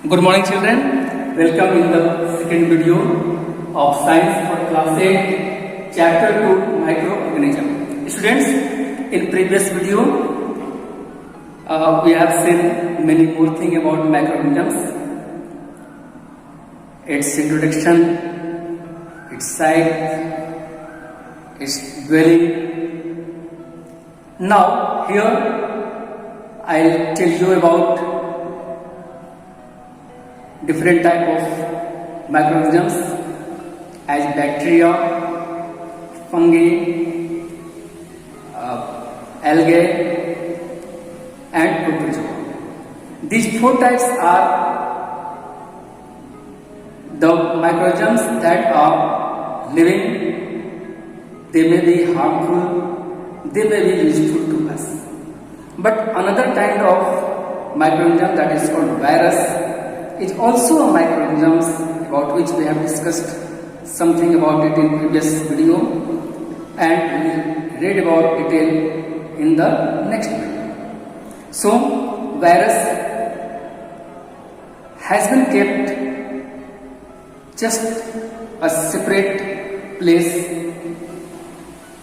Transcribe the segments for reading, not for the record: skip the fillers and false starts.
Good morning children, welcome in the second video of science for class 8 chapter 2 microorganism. Students, in previous video we have seen many more things about microorganisms, its introduction, its size, its dwelling. Now here I'll tell you about different type of microorganisms as bacteria, fungi, algae and protozoa. These four types are the microorganisms that are living. They may be harmful, they may be useful to us. But another kind of microorganism, that is called virus, is also a microorganism about which we have discussed something about it in previous video, and we will read about detail in the next video. So virus has been kept just a separate place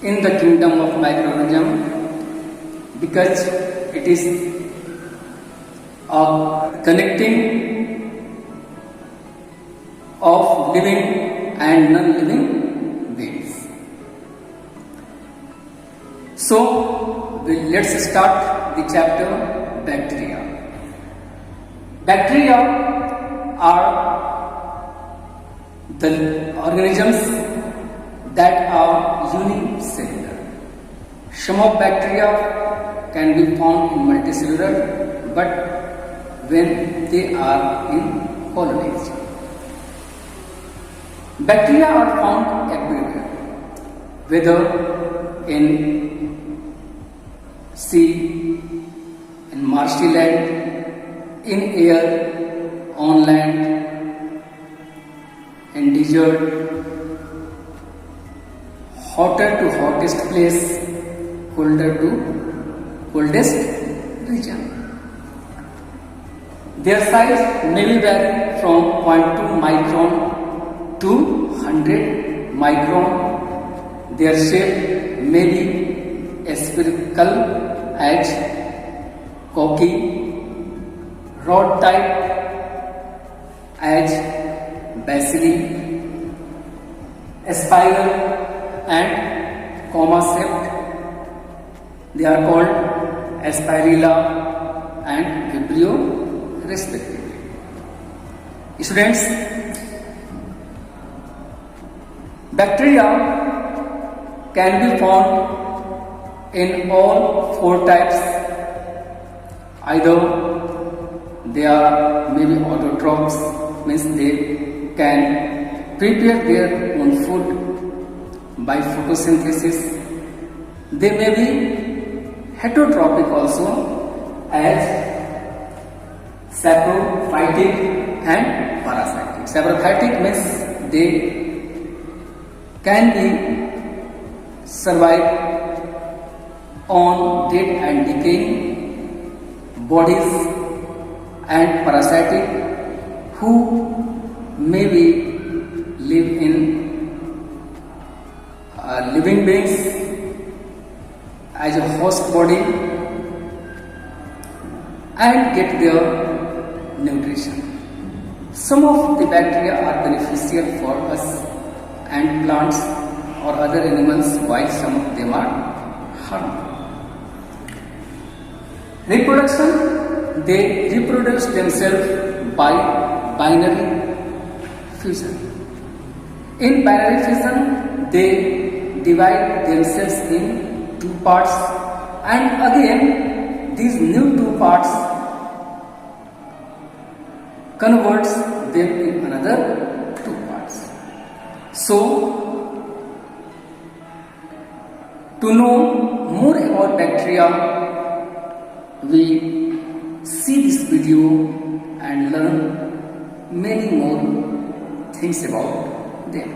in the kingdom of microorganism because it is a connecting of living and non-living beings. So let's start the chapter bacteria. Bacteria are the organisms that are unicellular. Some of bacteria can be found in multicellular, but when they are in colonies. Bacteria are found everywhere, whether in sea, in marshy land, in air, on land, in desert, hotter to hottest place, colder to coldest region. Their size may be vary from 0.2 micron to 100 micron. Their shape may be spherical as corky, rod type as bacilli, spiral and comma shaped. They are called Spirilla and Vibrio respectively. Students, bacteria can be found in all four types. Either they are maybe autotrophs, means they can prepare their own food by photosynthesis. They may be heterotrophic also, as saprophytic and parasitic. Saprophytic means they can be survive on dead and decaying bodies, and parasitic who maybe live in living beings as a host body and get their nutrition. Some of the bacteria are beneficial for us and plants or other animals, while some of them are harmful. Reproduction, they reproduce themselves by binary fusion. In binary fusion, they divide themselves in two parts, and again these new two parts converts them in another two parts. So, to know more about bacteria, we see this video and learn many more things about them.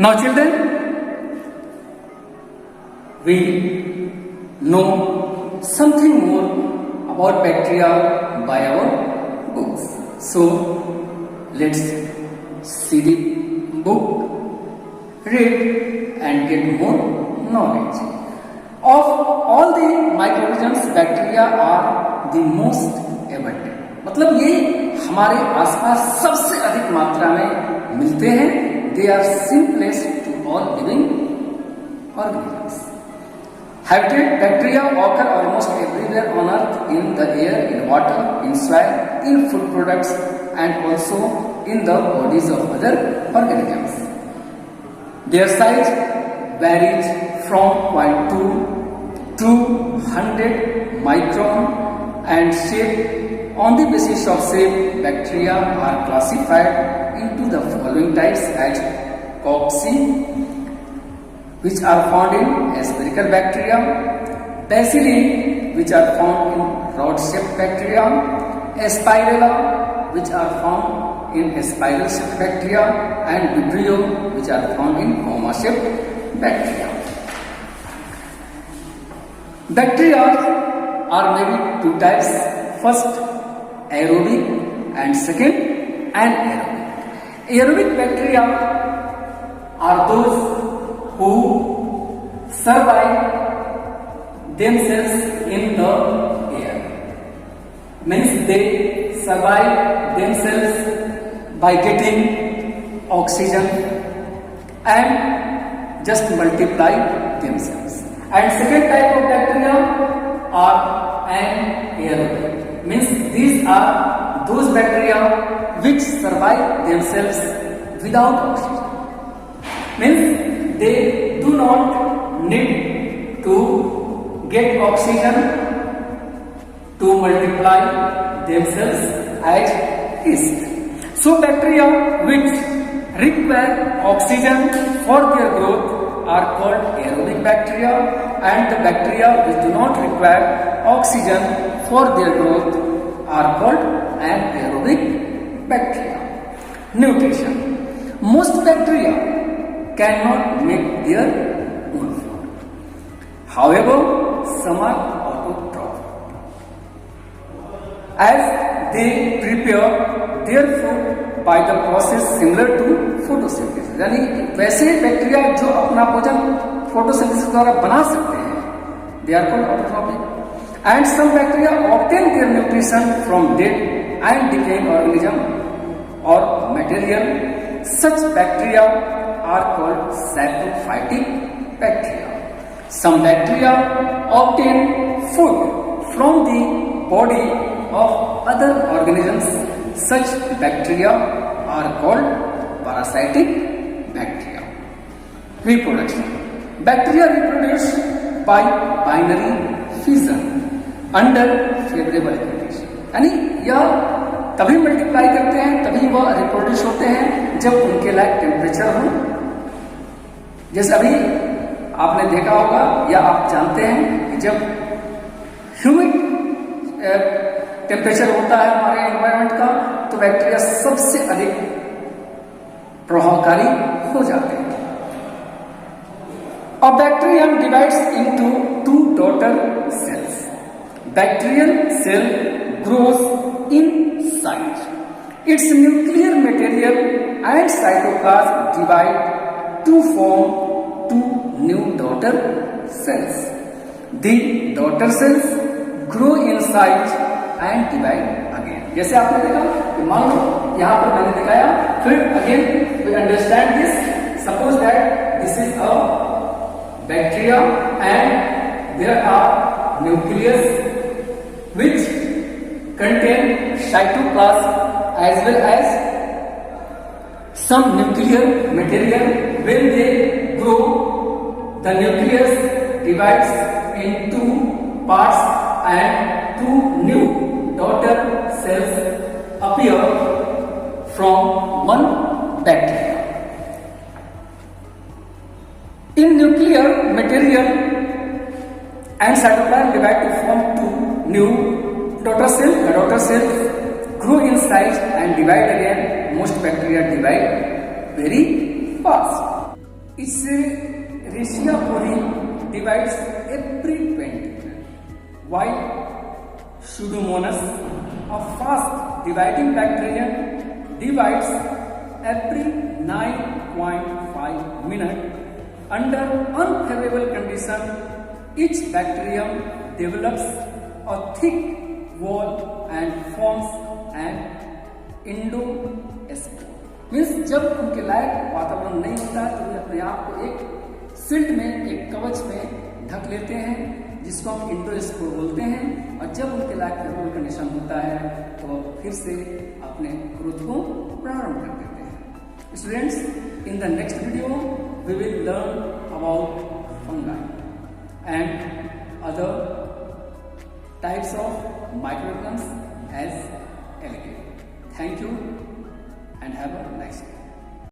Now children, we know something more about bacteria by our books. So let's see the book, read and get more knowledge. Of all the microorganisms, bacteria are the most abundant. मतलब ये हमारे आसपास सबसे अधिक मात्रा में मिलते हैं. They are simplest to all living organisms. Habitat bacteria occur almost everywhere on earth, in the air, in water, in soil, in food products and also in the bodies of other organisms. Their size varies from 0.2 to 100 micron and shape. On the basis of shape, bacteria are classified into the following types as Cocci, which are found in spherical bacteria, Bacilli, which are found in rod-shaped bacteria, Spirella, which are found in spiral-shaped bacteria, and Vibrio, which are found in comma-shaped bacteria. Bacteria are maybe two types. First, aerobic and second, anaerobic. Aerobic bacteria are those who survive themselves in the air. Means they survive themselves by getting oxygen and just multiply themselves. And second type of bacteria are anaerobic. Means these are those bacteria which survive themselves without oxygen. Means they do not need to get oxygen to multiply themselves as yeast. So bacteria which require oxygen for their growth are called aerobic bacteria, and the bacteria which do not require oxygen for their growth are called anaerobic bacteria. Nutrition. Most bacteria cannot make their own food. However, some are autotrophic, as they prepare their food by the process similar to photosynthesis. यानी वैसे bacteria जो अपना भोजन photosynthesis द्वारा बना सकते हैं, they are called autotrophic. And some bacteria obtain their nutrition from dead and decaying organism or material. Such bacteria are called saprophytic bacteria. Some bacteria obtain food from the body of other organisms. Such bacteria are called parasitic bacteria. Reproduction. Bacteria reproduce by binary fission under favorable condition. यानी यह तभी multiply करते हैं, तभी वह reproduce होते हैं जब उनके लायक टेम्परेचर हो. जैसे अभी आपने देखा होगा या आप जानते हैं कि जब ह्यूमिड टेम्परेचर होता है हमारे एनवायरनमेंट का, तो बैक्टीरिया सबसे अधिक प्रभावकारी हो जाते हैं. A bacterium divides into two daughter cells. Bacterial cell grows in size. Its nuclear material and cytoplasm divide to form two new daughter cells. The daughter cells grow in size and divide again. जैसे आपने देखा कि मान लो यहाँ पर मैंने दिखाया, फिर again we understand this. Suppose that this is a bacteria and there are nucleus which contain cytoplasm as well as some nuclear material. When they grow, the nucleus divides in two parts and two new daughter cells appear from one bacteria. In nuclear material and cytoplasm divide to form two new daughter cells. The daughter cells grow in size and divide again. Most bacteria divide very fast. इससे रेशिया कोरी divides every 20 while Pseudomonas, a fast dividing bacterium, divides every 9.5 minutes. Under unfavorable condition, each bacterium develops a thick wall and forms an endospore. Means जब उनके लायक वातावरण नहीं होता तो वे अपने आप को एक सिल्ट में, एक कवच में ढक लेते हैं, जिसको हम एंडोस्पोर बोलते हैं। और जब उनके लायक फेवरेबल कंडीशन होता है तो वो फिर से अपने ग्रोथ को प्रारंभ कर देते हैं। Students, in the next video we will learn about fungi and other types of microorganisms as alligator. Thank you and have a nice day.